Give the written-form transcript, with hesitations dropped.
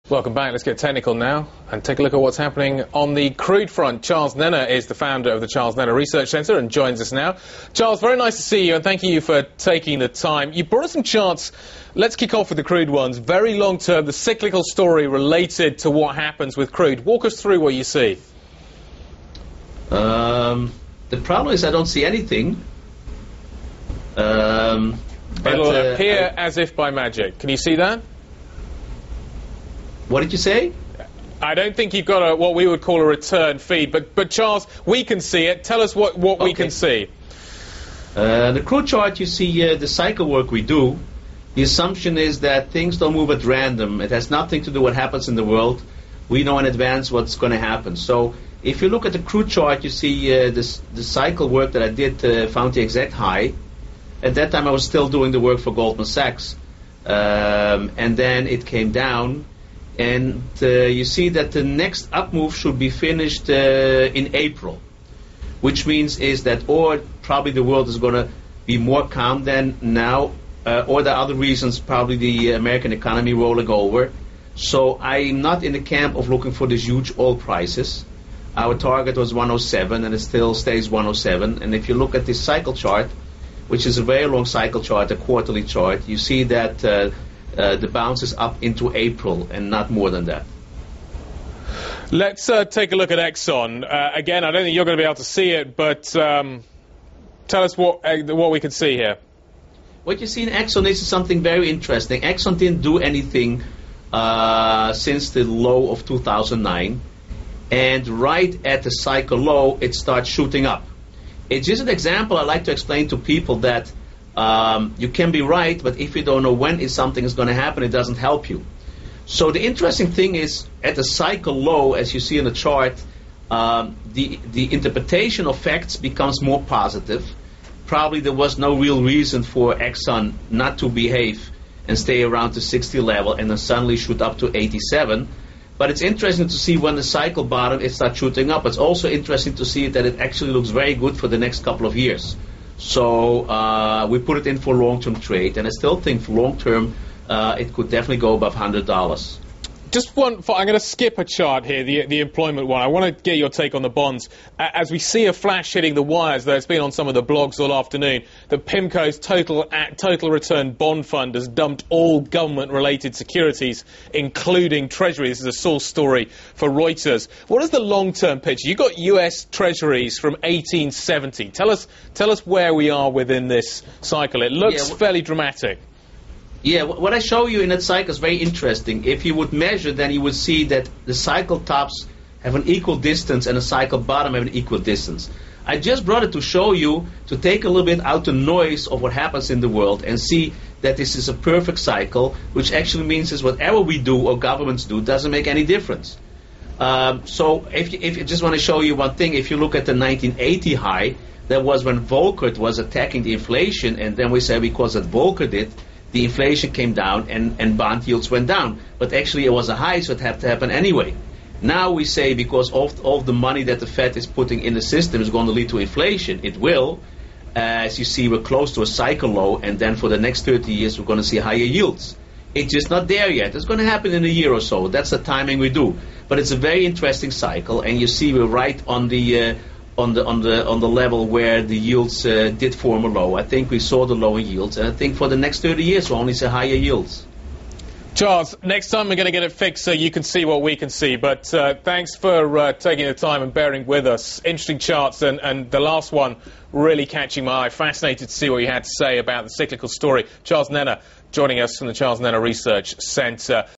Welcome back. Let's get technical now and take a look at what's happening on the crude front. Charles Nenner is the founder of the Charles Nenner Research Centre and joins us now. Charles, very nice to see you and thank you for taking the time. You brought us some charts. Let's kick off with the crude ones. Very long term, the cyclical story related to what happens with crude. Walk us through what you see. The problem is I don't see anything. It'll appear as if by magic. Can you see that? What did you say? I don't think you've got what we would call a return feed, but Charles, we can see it. Tell us what we can see. The crude chart, you see the cycle work we do. The assumption is that things don't move at random. It has nothing to do with what happens in the world. We know in advance what's going to happen. So if you look at the crude chart, you see the cycle work that I did found the exact high. At that time, I was still doing the work for Goldman Sachs. And then it came down. And you see that the next up move should be finished in April, which means is that or probably the world is going to be more calm than now, or the other reasons, probably the American economy rolling over. So I'm not in the camp of looking for these huge oil prices. Our target was 107, and it still stays 107. And if you look at this cycle chart, which is a very long cycle chart, a quarterly chart, you see that the bounce is up into April and not more than that. Let's take a look at Exxon. Again, I don't think you're going to be able to see it, but tell us what we can see here. What you see in Exxon is something very interesting. Exxon didn't do anything since the low of 2009, and right at the cycle low, it starts shooting up. It's just an example I like to explain to people that you can be right, but if you don't know when something is going to happen, it doesn't help you. So the interesting thing is, at the cycle low, as you see in the chart, the interpretation of facts becomes more positive. Probably there was no real reason for Exxon not to behave and stay around the 60 level and then suddenly shoot up to 87. But it's interesting to see when the cycle bottom, it starts shooting up. It's also interesting to see that it actually looks very good for the next couple of years. So we put it in for long-term trade, and I still think for long-term it could definitely go above $100. Just one, I'm going to skip a chart here, the employment one. I want to get your take on the bonds. As we see a flash hitting the wires, though it's been on some of the blogs all afternoon, that PIMCO's total return bond fund has dumped all government-related securities, including Treasury. This is a source story for Reuters. What is the long-term picture? You've got U.S. Treasuries from 1870. Tell us where we are within this cycle. It looks fairly dramatic. Yeah, what I show you in that cycle is very interesting. If you would measure, then you would see that the cycle tops have an equal distance and the cycle bottom have an equal distance. I just brought it to show you, to take a little bit out the noise of what happens in the world and see that this is a perfect cycle, which actually means is whatever we do or governments do doesn't make any difference. So if you just want to show you one thing, if you look at the 1980 high, that was when Volcker was attacking the inflation, and then we say because that Volcker did, the inflation came down and bond yields went down. But actually it was a high, so it had to happen anyway. Now we say because all the money that the Fed is putting in the system is going to lead to inflation. It will. As you see, we're close to a cycle low, and then for the next 30 years we're going to see higher yields. It's just not there yet. It's going to happen in a year or so. That's the timing we do. But it's a very interesting cycle, and you see we're right on the level where the yields did form a low. I think we saw the lower yields, and I think for the next 30 years we'll only see higher yields. Charles, next time we're going to get it fixed so you can see what we can see. But thanks for taking the time and bearing with us. Interesting charts, and the last one really catching my eye. Fascinated to see what you had to say about the cyclical story. Charles Nenner joining us from the Charles Nenner Research Centre.